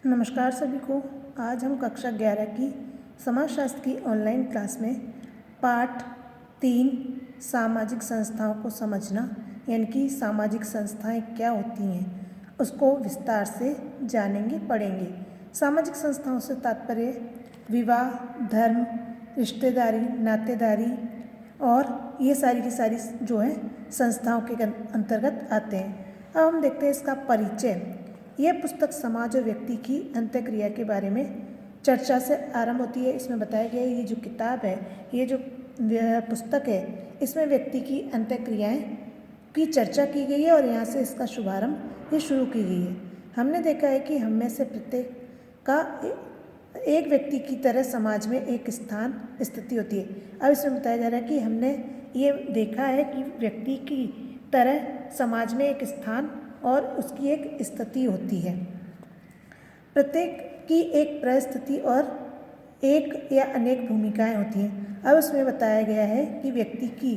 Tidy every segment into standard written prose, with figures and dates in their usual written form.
नमस्कार सभी को। आज हम कक्षा 11 की समाजशास्त्र की ऑनलाइन क्लास में पाठ 3 सामाजिक संस्थाओं को समझना यानी कि सामाजिक संस्थाएं क्या होती हैं उसको विस्तार से जानेंगे पढ़ेंगे। सामाजिक संस्थाओं से तात्पर्य विवाह, धर्म, रिश्तेदारी, नातेदारी और ये सारी की सारी जो है संस्थाओं के अंतर्गत आते हैं। अब हम देखते हैं इसका परिचय। यह पुस्तक समाज और व्यक्ति की अंतःक्रिया के बारे में चर्चा से आरंभ होती है। इसमें बताया गया है ये जो किताब है, ये जो पुस्तक है, इसमें व्यक्ति की अंतःक्रियाएं की चर्चा की गई है और यहाँ से इसका शुभारंभ ये शुरू की गई है। हमने देखा है कि हम में से प्रत्येक का एक व्यक्ति की तरह समाज में एक स्थान स्थिति होती है। अब इसमें बताया जा रहा है कि हमने ये देखा है कि व्यक्ति की तरह समाज में एक स्थान और उसकी एक स्थिति होती है। प्रत्येक की एक परिस्थिति और एक या अनेक भूमिकाएं होती हैं। अब उसमें बताया गया है कि व्यक्ति की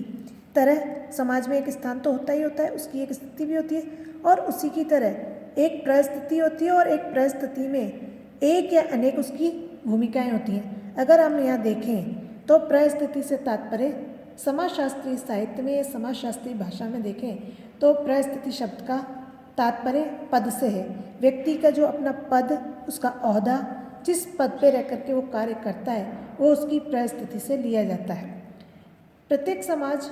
तरह समाज में एक स्थान तो होता ही होता है, उसकी एक स्थिति भी होती है और उसी की तरह एक परिस्थिति होती है और एक परिस्थिति में एक या अनेक उसकी भूमिकाएं होती हैं। अगर हम यहाँ देखें तो परिस्थिति से तात्पर्य समाजशास्त्रीय साहित्य में या समाजशास्त्रीय भाषा में देखें तो परिस्थिति शब्द का तात्पर्य पद से है। व्यक्ति का जो अपना पद, उसका ओहदा, जिस पद पे रह करके वो कार्य करता है वो उसकी परिस्थिति से लिया जाता है। प्रत्येक समाज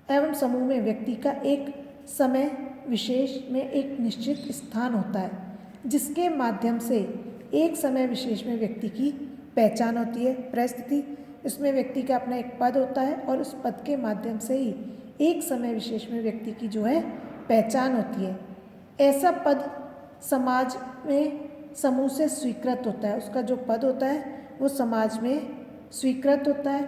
एवं समूह में व्यक्ति का एक समय विशेष में एक निश्चित स्थान होता है जिसके माध्यम से एक समय विशेष में व्यक्ति की पहचान होती है। परिस्थिति, इसमें व्यक्ति का अपना एक पद होता है और उस पद के माध्यम से ही एक समय विशेष में व्यक्ति की जो है पहचान होती है। ऐसा पद समाज में समूह से स्वीकृत होता है, उसका जो पद होता है वो समाज में स्वीकृत होता है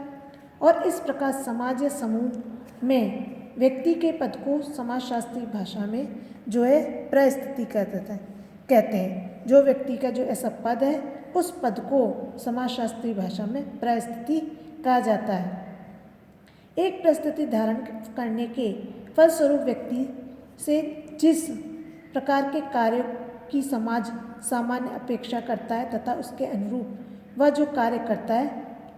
और इस प्रकार समाज या समूह में व्यक्ति के पद को समाजशास्त्रीय भाषा में जो है परिस्थिति कहते हैं। जो व्यक्ति का जो ऐसा पद है उस पद को समाजशास्त्रीय भाषा में परिस्थिति कहा जाता है। एक परिस्थिति धारण करने के फलस्वरूप व्यक्ति से जिस प्रकार के कार्यों की समाज सामान्य अपेक्षा करता है तथा उसके अनुरूप वह जो कार्य करता है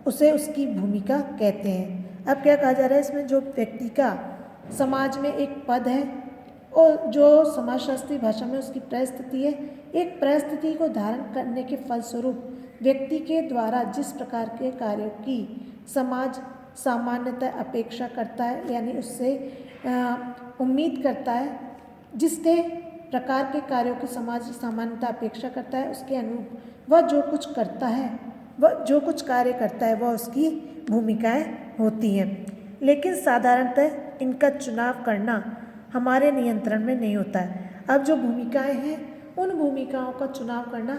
उसे उसकी भूमिका कहते हैं। अब क्या कहा जा रहा है इसमें, जो व्यक्ति का समाज में एक पद है और जो समाजशास्त्रीय भाषा में उसकी परिस्थिति है, एक परिस्थिति को धारण करने के फलस्वरूप व्यक्ति के द्वारा जिस प्रकार के कार्यों की समाज सामान्यतः अपेक्षा करता है यानी उससे उम्मीद करता है, जिसके प्रकार के कार्यों की समाज सामान्यतः अपेक्षा करता है उसके अनुरूप वह जो कुछ करता है, वह जो कुछ कार्य करता है वह उसकी भूमिकाएं होती हैं। लेकिन साधारणतः इनका चुनाव करना हमारे नियंत्रण में नहीं होता है। अब जो भूमिकाएं हैं उन भूमिकाओं का चुनाव करना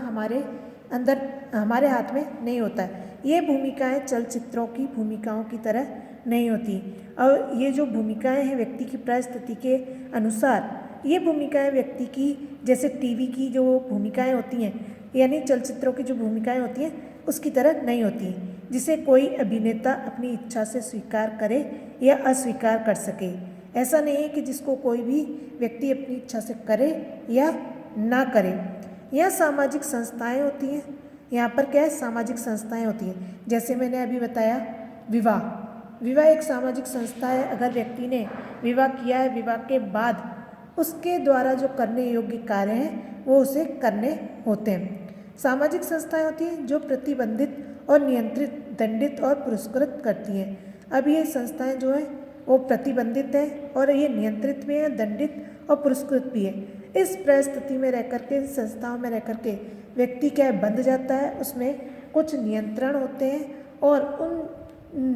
हमारे हाथ में नहीं होता है। ये भूमिकाएं चलचित्रों की भूमिकाओं की तरह नहीं होती और ये जो भूमिकाएं हैं व्यक्ति की परिस्थिति के अनुसार, ये भूमिकाएं व्यक्ति की जैसे टीवी की जो भूमिकाएं होती हैं यानी चलचित्रों की जो भूमिकाएं होती हैं उसकी तरह नहीं होती, जिसे कोई अभिनेता अपनी इच्छा से स्वीकार करे या अस्वीकार कर सके। ऐसा नहीं है कि जिसको कोई भी व्यक्ति अपनी इच्छा से करे या ना करे। यह सामाजिक संस्थाएं होती हैं। यहाँ पर क्या है, सामाजिक संस्थाएं होती हैं। जैसे मैंने अभी बताया विवाह एक सामाजिक संस्था है। अगर व्यक्ति ने विवाह किया है, विवाह के बाद उसके द्वारा जो करने योग्य कार्य हैं वो उसे करने होते हैं। सामाजिक संस्थाएं होती हैं जो प्रतिबंधित और नियंत्रित, दंडित और पुरस्कृत करती हैं। अब ये संस्थाएं जो हैं वो प्रतिबंधित है और ये नियंत्रित भी है, दंडित और पुरस्कृत भी है। इस परिस्थिति में रह करके, संस्थाओं में रह करके व्यक्ति क्या बंध जाता है, उसमें कुछ नियंत्रण होते हैं और उन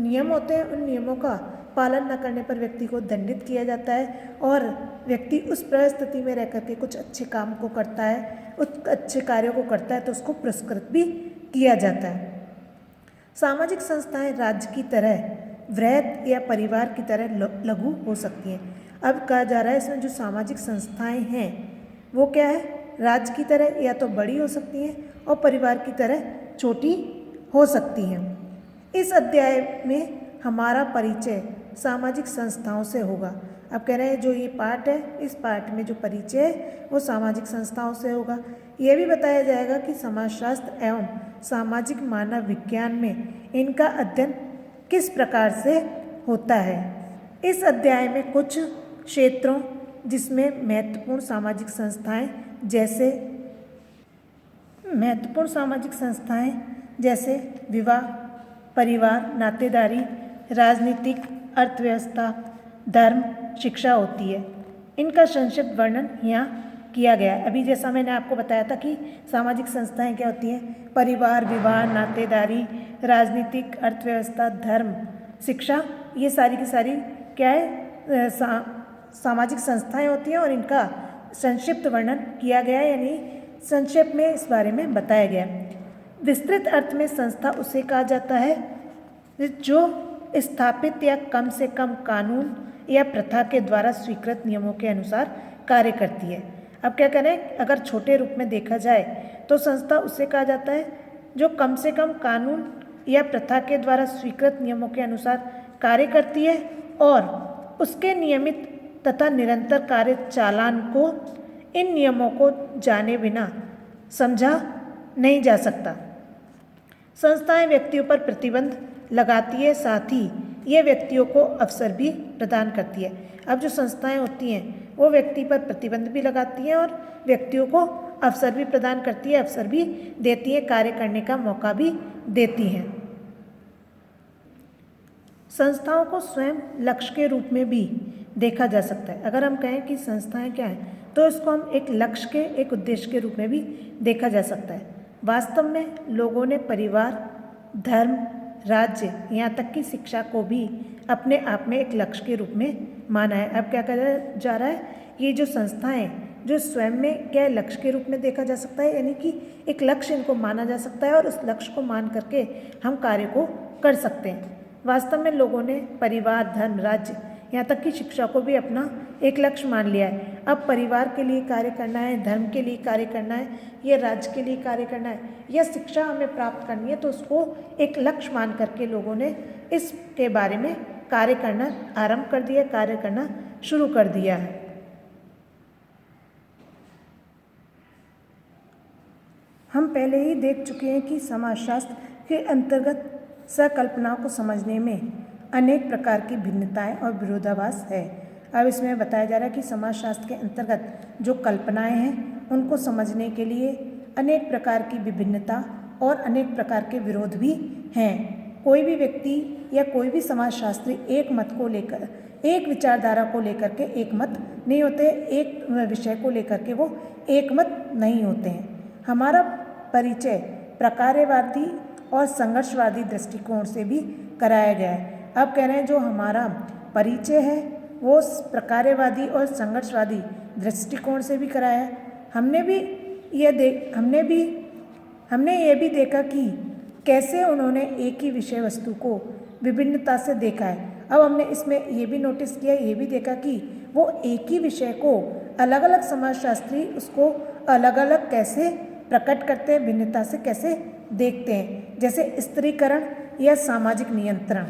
नियम होते हैं, उन नियमों का पालन न करने पर व्यक्ति को दंडित किया जाता है और व्यक्ति उस परिस्थिति में रह करके कुछ अच्छे काम को करता है, उस अच्छे कार्यों को करता है तो उसको पुरस्कृत भी किया जाता है। सामाजिक संस्थाएं राज्य की तरह, वृहत या परिवार की तरह लघु हो सकती हैं। अब कहा जा रहा है इसमें जो सामाजिक संस्थाएं हैं वो क्या है, राज्य की तरह या तो बड़ी हो सकती हैं और परिवार की तरह छोटी हो सकती हैं। इस अध्याय में हमारा परिचय सामाजिक संस्थाओं से होगा। अब कह रहे हैं जो ये पाठ है, इस पाठ में जो परिचय है वो सामाजिक संस्थाओं से होगा। यह भी बताया जाएगा कि समाजशास्त्र एवं सामाजिक मानव विज्ञान में इनका अध्ययन किस प्रकार से होता है। इस अध्याय में कुछ क्षेत्रों जिसमें महत्वपूर्ण सामाजिक संस्थाएं जैसे विवाह, परिवार, नातेदारी, राजनीतिक, अर्थव्यवस्था, धर्म, शिक्षा होती है। इनका संक्षिप्त वर्णन यहाँ किया गया है। अभी जैसा मैंने आपको बताया था कि सामाजिक संस्थाएं क्या होती हैं, परिवार, विवाह, नातेदारी, राजनीतिक, अर्थव्यवस्था, धर्म, शिक्षा, ये सारी की सारी क्या है, सामाजिक संस्थाएं होती हैं और इनका संक्षिप्त वर्णन किया गया है, यानी संक्षेप में इस बारे में बताया गया है। विस्तृत अर्थ में संस्था उसे कहा जाता है जो स्थापित या कम से कम कानून या प्रथा के द्वारा स्वीकृत नियमों के अनुसार कार्य करती है। अब क्या करें, अगर छोटे रूप में देखा जाए तो संस्था उसे कहा जाता है जो कम से कम कानून या प्रथा के द्वारा स्वीकृत नियमों के अनुसार कार्य करती है और उसके नियमित तथा निरंतर कार्य चालान को इन नियमों को जाने बिना समझा नहीं जा सकता। संस्थाएं व्यक्तियों पर प्रतिबंध लगाती है, साथ ही ये व्यक्तियों को अवसर भी प्रदान करती है। अब जो संस्थाएं होती हैं वो व्यक्ति पर प्रतिबंध भी लगाती हैं और व्यक्तियों को अवसर भी प्रदान करती है, अवसर भी देती है, कार्य करने का मौका भी देती हैं। संस्थाओं को स्वयं लक्ष्य के रूप में भी देखा जा सकता है। अगर हम कहें कि संस्थाएं क्या हैं तो इसको हम एक लक्ष्य के, एक उद्देश्य के रूप में भी देखा जा सकता है। वास्तव में लोगों ने परिवार, धर्म, राज्य, यहाँ तक कि शिक्षा को भी अपने आप में एक लक्ष्य के रूप में माना है। अब क्या कहा जा रहा है, ये जो संस्थाएं जो स्वयं में क्या लक्ष्य के रूप में देखा जा सकता है, यानी कि एक लक्ष्य इनको माना जा सकता है और उस लक्ष्य को मान करके हम कार्य को कर सकते हैं। वास्तव में लोगों ने परिवार, धर्म, राज्य, यहाँ तक कि शिक्षा को भी अपना एक लक्ष्य मान लिया है। अब परिवार के लिए कार्य करना है, धर्म के लिए कार्य करना है, या राज्य के लिए कार्य करना है, या शिक्षा हमें प्राप्त करनी है, तो उसको एक लक्ष्य मान करके लोगों ने इसके बारे में कार्य करना आरंभ कर दिया, कार्य करना शुरू कर दिया है। हम पहले ही देख चुके हैं कि समाजशास्त्र के अंतर्गत संकल्पनाओं को समझने में अनेक प्रकार की भिन्नताएं और विरोधाभास है। अब इसमें बताया जा रहा है कि समाजशास्त्र के अंतर्गत जो कल्पनाएं हैं उनको समझने के लिए अनेक प्रकार की विभिन्नता और अनेक प्रकार के विरोध भी हैं। कोई भी व्यक्ति या कोई भी समाजशास्त्री एक मत को लेकर, एक विचारधारा को लेकर के एक मत नहीं होते, एक विषय को लेकर के वो एक मत नहीं होते हैं। हमारा परिचय प्रकारवादी और संघर्षवादी दृष्टिकोण से भी कराया गया है। अब कह रहे हैं जो हमारा परिचय है वो प्रकारवादी और संघर्षवादी दृष्टिकोण से भी कराया है। हमने ये भी देखा कि कैसे उन्होंने एक ही विषय वस्तु को विभिन्नता से देखा है। अब हमने इसमें ये भी नोटिस किया, ये भी देखा कि वो एक ही विषय को अलग अलग समाजशास्त्री उसको अलग अलग कैसे प्रकट करते हैं, भिन्नता से कैसे देखते हैं। जैसे स्त्रीकरण या सामाजिक नियंत्रण,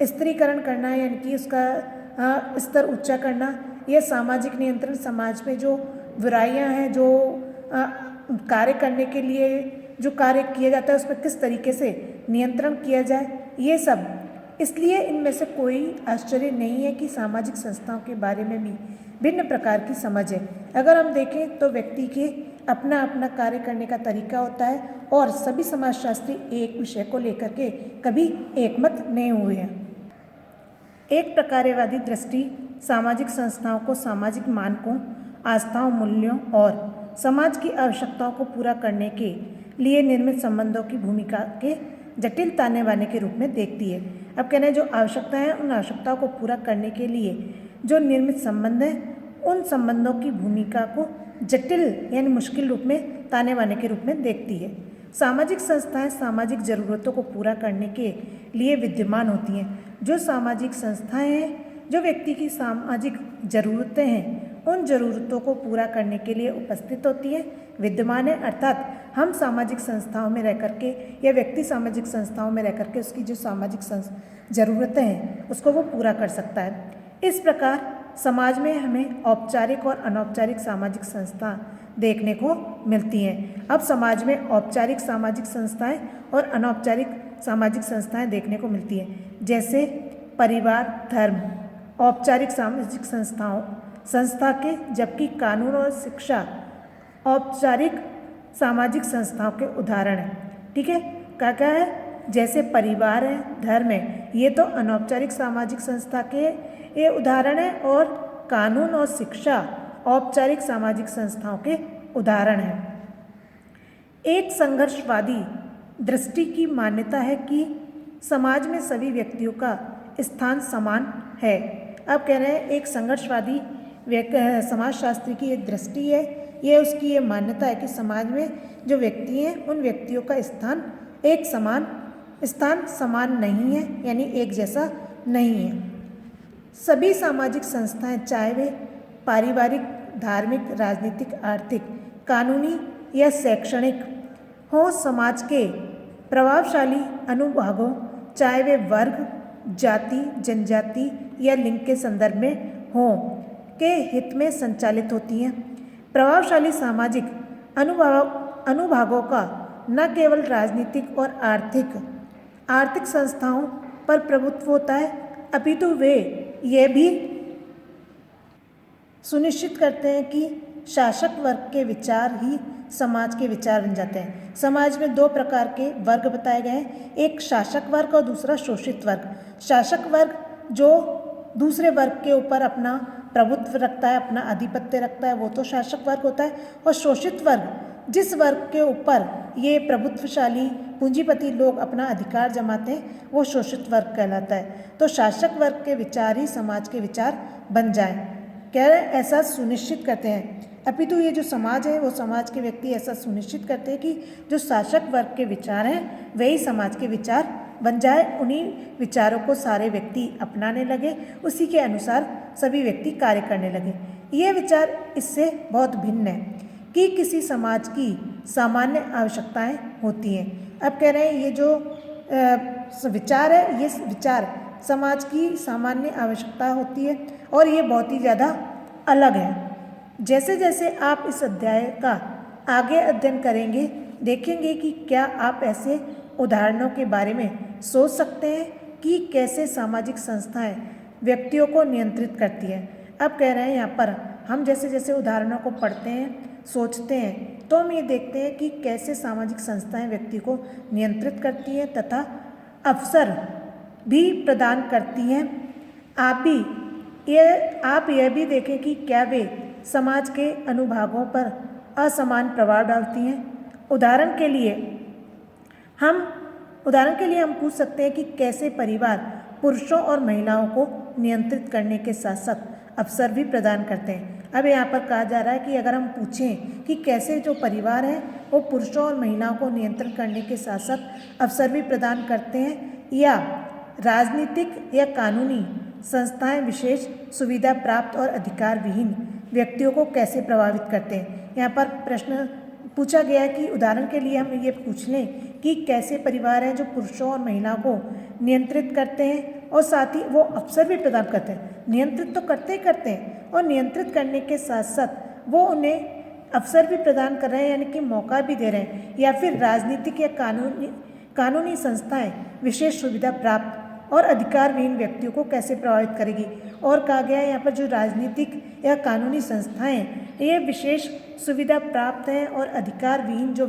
स्त्रीकरण करना यानी कि उसका स्तर ऊंचा करना, या सामाजिक नियंत्रण, समाज में जो बुराइयां हैं, जो कार्य करने के लिए जो कार्य किया जाता है उस पर किस तरीके से नियंत्रण किया जाए, ये सब। इसलिए इनमें से कोई आश्चर्य नहीं है कि सामाजिक संस्थाओं के बारे में भी भिन्न प्रकार की समझ है। अगर हम देखें तो व्यक्ति के अपना अपना कार्य करने का तरीका होता है और सभी समाजशास्त्री एक विषय को लेकर के कभी एकमत नहीं हुए हैं। एक प्रकारवादी दृष्टि सामाजिक संस्थाओं को सामाजिक मानकों, आस्थाओं, मूल्यों और समाज की आवश्यकताओं को पूरा करने के लिए निर्मित संबंधों की भूमिका के जटिल ताने बाने के रूप में देखती है। अब कहना है जो आवश्यकताएं हैं उन आवश्यकताओं को पूरा करने के लिए जो निर्मित संबंध हैं उन संबंधों की भूमिका को जटिल यानी मुश्किल रूप में ताने बाने के रूप में देखती है। सामाजिक संस्थाएं सामाजिक जरूरतों को पूरा करने के लिए विद्यमान होती हैं। जो सामाजिक संस्थाएं हैं जो व्यक्ति की सामाजिक ज़रूरतें हैं उन ज़रूरतों को पूरा करने के लिए उपस्थित होती है, विद्यमान है। अर्थात हम सामाजिक संस्थाओं में रह करके या व्यक्ति सामाजिक संस्थाओं में रह करके उसकी जो सामाजिक ज़रूरतें हैं उसको वो पूरा कर सकता है। इस प्रकार समाज में हमें औपचारिक और अनौपचारिक सामाजिक संस्था देखने को मिलती हैं। अब समाज में औपचारिक सामाजिक संस्थाएं और अनौपचारिक सामाजिक संस्थाएं देखने को मिलती हैं, जैसे परिवार, धर्म औपचारिक सामाजिक संस्था के, जबकि कानून और शिक्षा औपचारिक सामाजिक संस्थाओं के उदाहरण हैं। ठीक है, क्या क्या है? जैसे परिवार है, धर्म है, ये तो अनौपचारिक सामाजिक संस्था के ये उदाहरण है, और कानून और शिक्षा औपचारिक सामाजिक संस्थाओं के उदाहरण हैं। एक संघर्षवादी दृष्टि की मान्यता है कि समाज में सभी व्यक्तियों का स्थान समान है। अब कह रहे हैं एक संघर्षवादी समाजशास्त्री की एक दृष्टि है, ये उसकी ये मान्यता है कि समाज में जो व्यक्ति हैं उन व्यक्तियों का स्थान समान नहीं है, यानी एक जैसा नहीं है। सभी सामाजिक संस्थाएं, चाहे वे पारिवारिक, धार्मिक, राजनीतिक, आर्थिक, कानूनी या शैक्षणिक हों, समाज के प्रभावशाली अनुभागों, चाहे वे वर्ग, जाति, जनजाति या लिंग के संदर्भ में हों, के हित में संचालित होती हैं। प्रभावशाली सामाजिक अनुभागों का न केवल राजनीतिक और आर्थिक संस्थाओं पर प्रभुत्व होता है, अपितु वे ये भी सुनिश्चित करते हैं कि शासक वर्ग के विचार ही समाज के विचार बन जाते हैं। समाज में दो प्रकार के वर्ग बताए गए हैं, एक शासक वर्ग और दूसरा शोषित वर्ग। शासक वर्ग जो दूसरे वर्ग के ऊपर अपना प्रभुत्व रखता है, अपना आधिपत्य रखता है, वो तो शासक वर्ग होता है। और शोषित वर्ग जिस वर्ग के ऊपर ये प्रभुत्वशाली पूंजीपति लोग अपना अधिकार जमाते हैं, वो शोषित वर्ग कहलाता है। तो शासक वर्ग के विचार ही समाज के विचार बन जाएं, कह रहे ऐसा सुनिश्चित करते हैं। अपितु ये जो समाज है वो समाज के व्यक्ति ऐसा सुनिश्चित करते हैं कि जो शासक वर्ग के विचार हैं वही समाज के विचार बन जाए, उन्हीं विचारों को सारे व्यक्ति अपनाने लगे, उसी के अनुसार सभी व्यक्ति कार्य करने लगे। ये विचार इससे बहुत भिन्न है कि किसी समाज की सामान्य आवश्यकताएं होती हैं। अब कह रहे हैं ये जो विचार है, ये विचार समाज की सामान्य आवश्यकता होती है और ये बहुत ही ज़्यादा अलग है। जैसे जैसे आप इस अध्याय का आगे अध्ययन करेंगे, देखेंगे कि क्या आप ऐसे उदाहरणों के बारे में सोच सकते हैं कि कैसे सामाजिक संस्थाएं व्यक्तियों को नियंत्रित करती हैं। अब कह रहे हैं यहाँ पर हम जैसे जैसे उदाहरणों को पढ़ते हैं, सोचते हैं, तो हम ये देखते हैं कि कैसे सामाजिक संस्थाएं व्यक्ति को नियंत्रित करती हैं तथा अवसर भी प्रदान करती हैं। आप यह भी देखें कि क्या वे समाज के अनुभागों पर असमान प्रभाव डालती हैं। उदाहरण के लिए हम पूछ सकते हैं कि कैसे परिवार पुरुषों और महिलाओं को नियंत्रित करने के साथ साथ अवसर भी प्रदान करते हैं। अब यहाँ पर कहा जा रहा है कि अगर हम पूछें कि कैसे जो परिवार है वो पुरुषों और महिलाओं को नियंत्रित करने के साथ साथ अवसर भी प्रदान करते हैं, या राजनीतिक या कानूनी संस्थाएं विशेष सुविधा प्राप्त और अधिकार विहीन व्यक्तियों को कैसे प्रभावित करते हैं। यहाँ पर प्रश्न पूछा गया है कि उदाहरण के लिए हम ये पूछ लें कि कैसे परिवार हैं जो पुरुषों और महिलाओं को नियंत्रित करते हैं और साथ ही वो अवसर भी प्रदान करते हैं। नियंत्रित तो करते हैं और नियंत्रित करने के साथ साथ वो उन्हें अवसर भी प्रदान कर रहे हैं, यानी कि मौका भी दे रहे हैं। या फिर राजनीतिक या कानूनी संस्थाएं विशेष सुविधा प्राप्त और अधिकार विहीन व्यक्तियों को कैसे प्रभावित करेगी। और कहा गया है यहाँ पर जो राजनीतिक या कानूनी संस्थाएं ये विशेष सुविधा प्राप्त हैं और अधिकार विहीन जो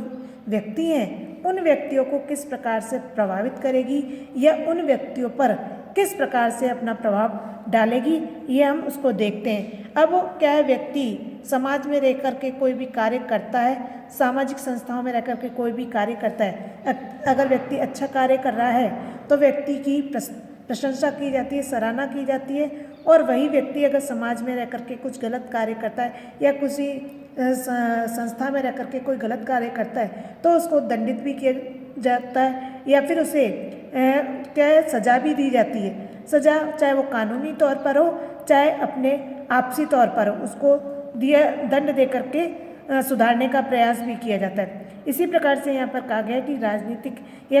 व्यक्ति हैं उन व्यक्तियों को किस प्रकार से प्रभावित करेगी या उन व्यक्तियों पर किस प्रकार से अपना प्रभाव डालेगी, ये हम उसको देखते हैं। अब क्या है, व्यक्ति समाज में रह कर के कोई भी कार्य करता है, सामाजिक संस्थाओं में रह कर के कोई भी कार्य करता है, अगर व्यक्ति अच्छा कार्य कर रहा है तो व्यक्ति की प्रशंसा की जाती है, सराहना की जाती है। और वही व्यक्ति अगर समाज में रह कर के कुछ गलत कार्य करता है या किसी संस्था में रह कर के कोई गलत कार्य करता है तो उसको दंडित भी किया जाता है या फिर उसे क्या है, सज़ा भी दी जाती है। सज़ा चाहे वो कानूनी तौर पर हो चाहे अपने आपसी तौर पर हो, उसको दंड दे करके सुधारने का प्रयास भी किया जाता है। इसी प्रकार से यहाँ पर कहा गया है कि राजनीतिक या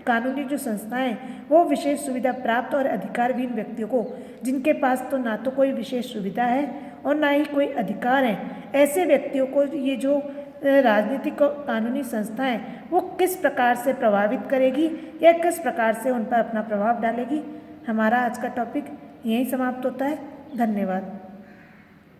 कानूनी जो संस्थाएं वो विशेष सुविधा प्राप्त और अधिकारहीन व्यक्तियों को, जिनके पास तो ना तो कोई विशेष सुविधा है और ना ही कोई अधिकार है, ऐसे व्यक्तियों को ये जो राजनीतिक और कानूनी संस्थाएं वो किस प्रकार से प्रभावित करेगी या किस प्रकार से उन पर अपना प्रभाव डालेगी। हमारा आज का टॉपिक यहीं समाप्त होता है। धन्यवाद।